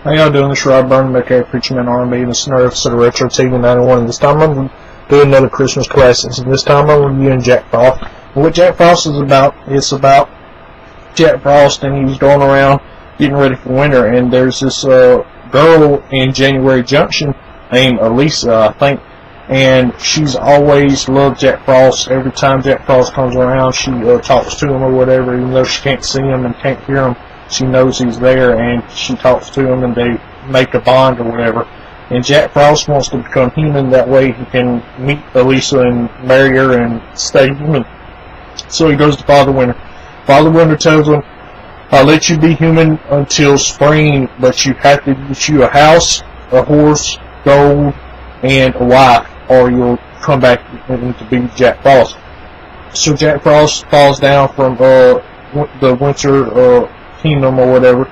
How y'all doing? This is Rob Burnham, aka Preacher Man R&B, and this is another episode of Retro TV 91. This time I'm doing another Christmas classic, and this time I'm reviewing Jack Frost. And what Jack Frost is about, it's about Jack Frost, and he's going around getting ready for winter, and there's this girl in January Junction named Elisa, I think, and she's always loved Jack Frost. Every time Jack Frost comes around, she talks to him or whatever, even though she can't see him and can't hear him. She knows he's there, and she talks to him, and they make a bond or whatever. And Jack Frost wants to become human. That way he can meet Elisa and marry her and stay human. So he goes to Father Winter. Father Winter tells him, "I'll let you be human until spring, but you have to get you a house, a horse, gold, and a wife, or you'll come back to be Jack Frost." So Jack Frost falls down from the winter kingdom or whatever,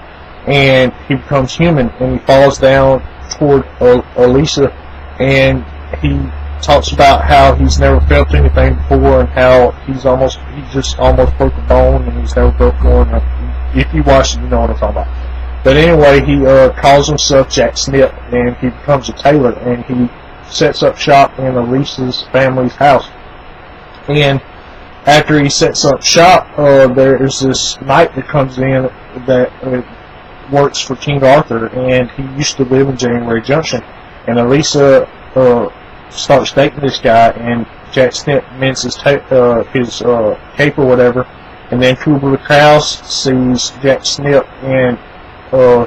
and he becomes human, and he falls down toward Elisa, and he talks about how he's never felt anything before, and how he just almost broke a bone, and he's never broke one. If you watch it, you know what I'm talking about. But anyway, he calls himself Jack Snip, and he becomes a tailor, and he sets up shop in Elisa's family's house. And after he sets up shop, there's this knight that comes in that works for King Arthur, and he used to live in January Junction. And Elisa starts dating this guy, and Jack Snip mends his cape or whatever. And then Kubla Kraus sees Jack Snip and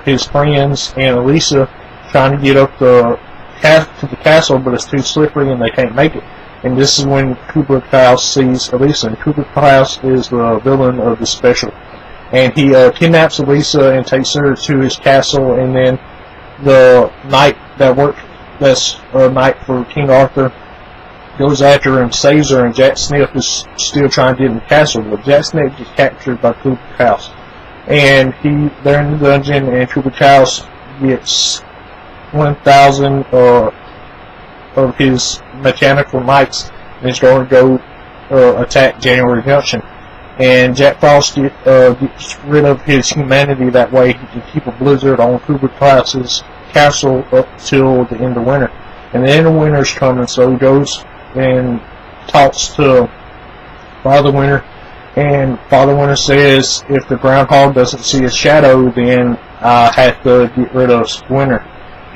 his friends and Elisa trying to get up to the castle, but it's too slippery and they can't make it. And this is when Kubla Kraus sees Elisa, and Kubla Kraus is the villain of the special. And he kidnaps Elisa and takes her to his castle, and then the knight that's a knight for King Arthur, goes after her and saves her, and Jack Snip is still trying to get in the castle, but Jack Snip gets captured by Kubla Kraus. And they're in the dungeon, and Kubla Kraus gets 1,000 of his mechanical knights, and he's going to go attack January Junction. And Jack Frost gets rid of his humanity. That way he can keep a blizzard on Kubla Kraus's castle up till the end of winter. And the end of winter's coming, so he goes and talks to Father Winter, and Father Winter says if the groundhog doesn't see a shadow, then I have to get rid of winter.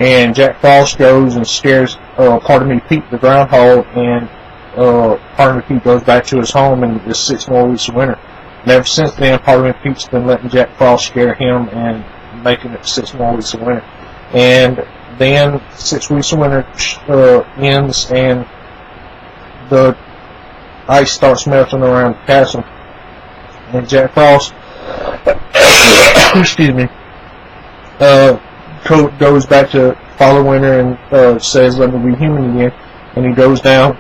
And Jack Frost goes and scares Pardon Me Pete, the groundhog, and Pardon Me Pete goes back to his home, and it's 6 more weeks of winter. And ever since then, Pardon Me Pete's been letting Jack Frost scare him and making it 6 more weeks of winter. And then 6 weeks of winter ends, and the ice starts melting around the castle. And Jack Frost, excuse me, goes back to Father Winter and says, "Let me be human again." And he goes down,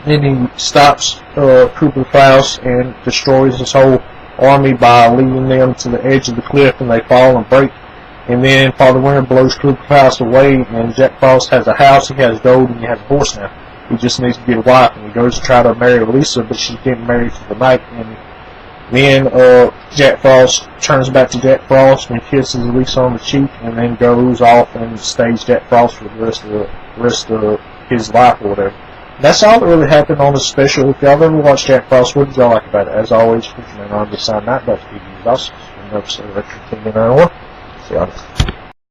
and he stops Kubla Kraus and destroys his whole army by leading them to the edge of the cliff, and they fall and break. And then Father Winter blows Kubla Kraus away, and Jack Frost has a house, he has gold, and he has a horse now. He just needs to get a wife, and he goes to try to marry Elisa, but she's getting married to the knight. And then Jack Frost turns back to Jack Frost and kisses Elisa on the cheek, and then goes off and stays Jack Frost for the rest of his life or whatever. That's all that really happened on this special. If y'all ever watched Jack Frost, what did y'all like about it? As always, Preacher Man on the sign, not about the TV. Also, an episode of Retro TV 91. See y'all.